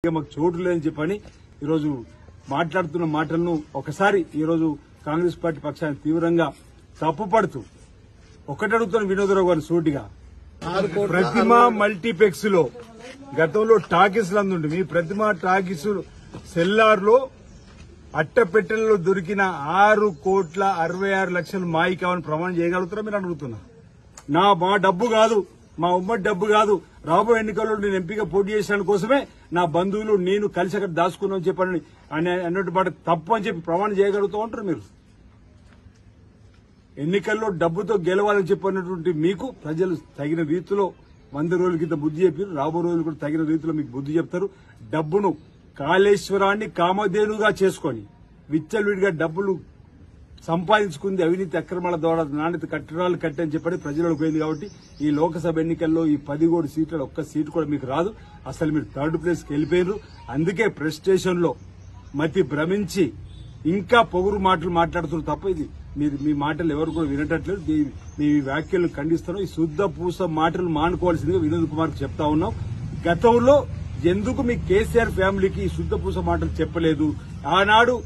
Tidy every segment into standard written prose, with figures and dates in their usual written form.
మాకు చోటు లేదని చెప్పని ఈరోజు మాట్లాడుతున్న మాటలను ఒకసారి ఈరోజు కాంగ్రెస్ పార్టీ పక్షాన్ని తీవ్రంగా తప్పుపడుతూ ఒకటడుగుతున్న వినోదరావు గారు సూటిగా ప్రతిమ మల్టీప్లెక్స్ లో గతంలో టాకీస్ లందుండి మీ ప్రతిమ టాకీస్ సెల్లార్ లో అట్టపెట్టెల్లో దొరికిన 6,66,00,000 మాయి కావాలని ప్రమాణం చేయగలుగుతారా మీరు అడుగుతున్నా మా డబ్బు కాదు, మా ఉమ్మడి డబ్బు కాదు. రాబోయే ఎన్నికల్లో నేను ఎంపీగా పోటీ చేసిన కోసమే నా బంధువులు నేను కలిసి అక్కడ దాచుకున్నామని చెప్పని అన్నట్టు మాట తప్పు అని చెప్పి ప్రమాణం చేయగలుగుతూ ఉంటారు మీరు. ఎన్నికల్లో డబ్బుతో గెలవాలని చెప్పినటువంటి మీకు ప్రజలు తగిన రీతిలో 100 రోజుల కింద బుద్ధి చెప్పారు. రాబో రోజులు కూడా తగిన రీతిలో మీకు బుద్ధి చెప్తారు. డబ్బును కాళేశ్వరాన్ని కామధేనుగా చేసుకుని విచ్చలవిడిగా డబ్బులు సంపాదించుకుంది అవినీతి అక్రమాల ద్వారా నాణ్యత కట్టడాలు కట్టని చెప్పని ప్రజలకు పోయింది. కాబట్టి ఈ లోక్సభ ఎన్నికల్లో ఈ 17 సీట్లలో ఒక్క సీటు కూడా మీకు రాదు. అసలు మీరు థర్డ్ ప్లేస్ కి వెళ్లిపోయారు. అందుకే ప్రెస్టేషన్ లో మతి భ్రమించి ఇంకా పొగురు మాటలు మాట్లాడుతున్నారు తప్ప ఇది మీ మాటలు ఎవరు కూడా వినటట్లేదు. మీ వ్యాఖ్యలను ఖండిస్తున్నాం. ఈ శుద్ధ పూస మాటలు మానుకోవాల్సిందిగా వినోద్ కుమార్ కు చెప్తా ఉన్నాం. గతంలో ఎందుకు మీ కేసీఆర్ ఫ్యామిలీకి ఈ శుద్ధ పూస మాటలు చెప్పలేదు? ఆనాడు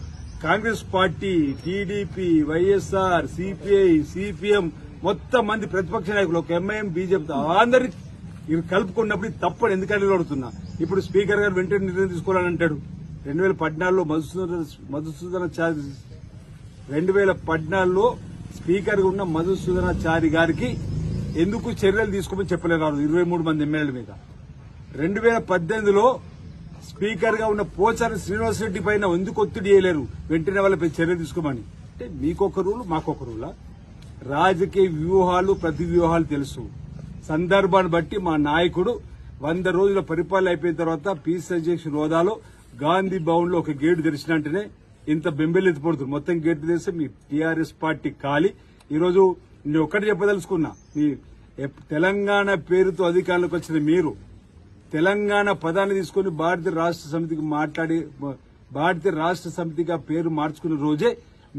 Congress party, TDP, YSR, CPI, CPM మొత్తం మంది ప్రతిపక్ష నాయకులు ఒక ఎంఐఎం, బీజేపీ అందరికి కలుపుకున్నప్పుడు తప్పని ఎందుకని అడుగుతున్నా. ఇప్పుడు స్పీకర్ గారు వెంటనే నిర్ణయం తీసుకోవాలని అంటాడు. 2014లో స్పీకర్ గా ఉన్న మధుసూదనాచారి గారికి ఎందుకు చర్యలు తీసుకోమని చెప్పలేరు 23 మంది ఎమ్మెల్యేల మీద. 2018లో స్పీకర్ గా ఉన్న పోచారి శ్రీనివాసరెడ్డి పైన ఎందుకు ఒత్తిడి చేయలేరు వెంటనే వాళ్ళపై చర్య తీసుకోమని? అంటే మీకొక రూలు మాకొక రూలా? రాజకీయ వ్యూహాలు ప్రతి వ్యూహాలు తెలుసు. సందర్భాన్ని బట్టి మా నాయకుడు 100 రోజుల పరిపాలన అయిపోయిన తర్వాత పీస్ అధ్యక్షుడు హోదాలో గాంధీ భవన్ లో ఒక గేటు తెరిచినంటేనే ఇంత బెంబెలెత్తిపడుతుంది. మొత్తం గేటు తెరిస్తే మీ టీఆర్ఎస్ పార్టీ ఖాళీ. ఈరోజు నేను ఒక్కటి చెప్పదలుచుకున్నా. మీ తెలంగాణ పేరుతో అధికారంలోకి వచ్చిన మీరు తెలంగాణ పదాన్ని తీసుకుని భారతీయ రాష్ట్ర సమితిగా పేరు మార్చుకున్న రోజే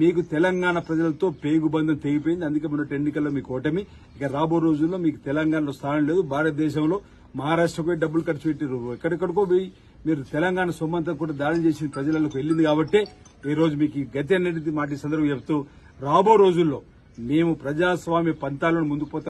మీకు తెలంగాణ ప్రజలతో పేగుబంధం తెగిపోయింది. అందుకే మొన్నటి ఎన్నికల్లో మీకు ఓటమి. ఇక రాబో రోజుల్లో మీకు తెలంగాణలో స్థానం లేదు. భారతదేశంలో మహారాష్ట్రకు డబ్బులు ఖర్చు పెట్టారు, ఎక్కడెక్కడికో పోయి మీరు తెలంగాణ సొమ్మంతా కూడా దాడి చేసిన ప్రజలకు వెళ్లింది. కాబట్టి ఈ రోజు మీకు ఈ గతి అనేది మాట సందర్భంగా చెప్తూ రాబో రోజుల్లో మేము ప్రజాస్వామ్య పంతాలను ముందుకు పోతాం.